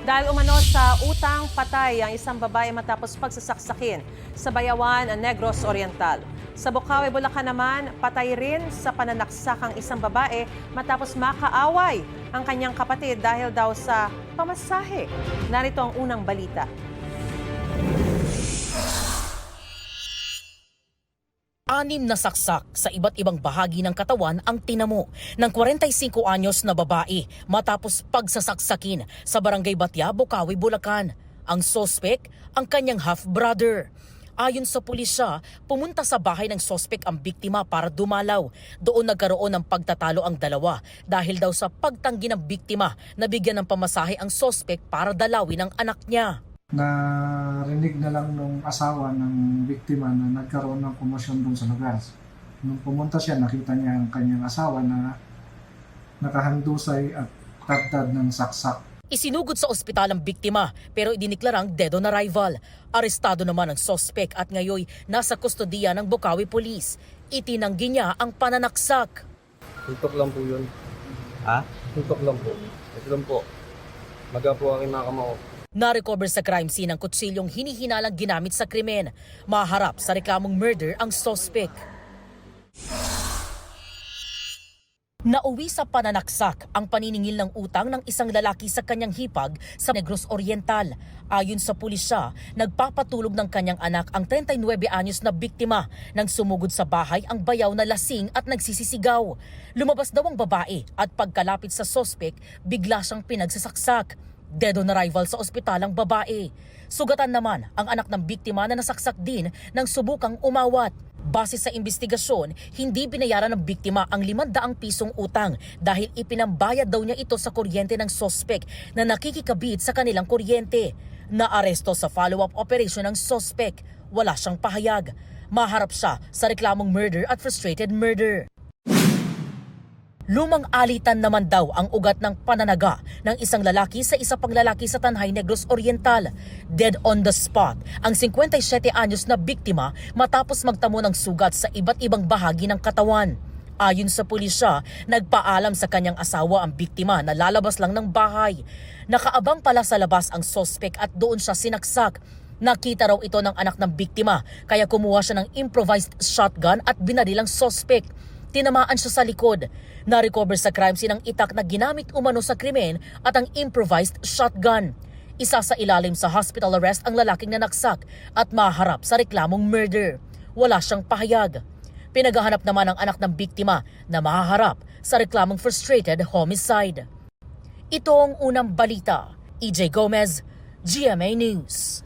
Dahil umano sa utang, patay ang isang babae matapos pagsasaksakin sa Bayawan, Negros Oriental. Sa Bocaue, Bulacan naman, patay rin sa pananaksak ang isang babae matapos makaaway ang kanyang kapatid dahil daw sa pamasahe. Narito ang unang balita. Anim na saksak sa iba't ibang bahagi ng katawan ang tinamo ng 45 anyos na babae matapos pagsasaksakin sa Barangay Batya, Bocaue, Bulacan. Ang sospek, ang kanyang half-brother. Ayon sa pulisya, pumunta sa bahay ng sospek ang biktima para dumalaw. Doon nagkaroon ng pagtatalo ang dalawa dahil daw sa pagtanggi ng biktima na bigyan ng pamasahe ang sospek para dalawin ang anak niya. Narinig na lang nung asawa ng biktima na nagkaroon ng komosyon doon sa lugar. Nung pumunta siya, nakita niya ang kanyang asawa na nakahandusay at tagtad ng saksak. Isinugod sa ospital ang biktima pero idiniklarang dead on arrival. Arestado naman ang sospek at ngayoy nasa kustodiya ng Bocaue Police. Itinanggi niya ang pananaksak. Tuntok lang po yun. Ha? Tuntok lang po. Ito lang po. Maga po aking mga kamao. Na-recover sa crime scene ang kutsilyong hinihinalang ginamit sa krimen. Maharap sa reklamong murder ang sospek. Nauwi sa pananaksak ang paniningil ng utang ng isang lalaki sa kanyang hipag sa Negros Oriental. Ayon sa pulisya, nagpapatulog ng kanyang anak ang 39 anyos na biktima nang sumugod sa bahay ang bayaw na lasing at nagsisisigaw. Lumabas daw ang babae at pagkalapit sa sospek, bigla siyang pinagsasaksak. Dead on arrival sa ospital ang babae. Sugatan naman ang anak ng biktima na nasaksak din nang subukang umawat. Base sa investigasyon, hindi binayaran ng biktima ang 500 pisong utang dahil ipinambayad daw niya ito sa kuryente ng sospek na nakikikabit sa kanilang kuryente. Naaresto sa follow-up operation ng sospek. Wala siyang pahayag. Maharap siya sa reklamong murder at frustrated murder. Lumang alitan naman daw ang ugat ng pananaga ng isang lalaki sa isa pang lalaki sa Tanhay, Negros Oriental. Dead on the spot ang 57 anyos na biktima matapos magtamo ng sugat sa iba't ibang bahagi ng katawan. Ayon sa pulisya, nagpaalam sa kanyang asawa ang biktima na lalabas lang ng bahay. Nakaabang pala sa labas ang sospek at doon siya sinaksak. Nakita raw ito ng anak ng biktima kaya kumuha siya ng improvised shotgun at binaril ang sospek. Tinamaan siya sa likod. Na-recover sa crime scene ang itak na ginamit umano sa krimen at ang improvised shotgun. Isa sa ilalim sa hospital arrest ang lalaking nanaksak at maharap sa reklamong murder. Wala siyang pahayag. Pinaghahanap naman ang anak ng biktima na mahaharap sa reklamong frustrated homicide. Ito ang unang balita. EJ Gomez, GMA News.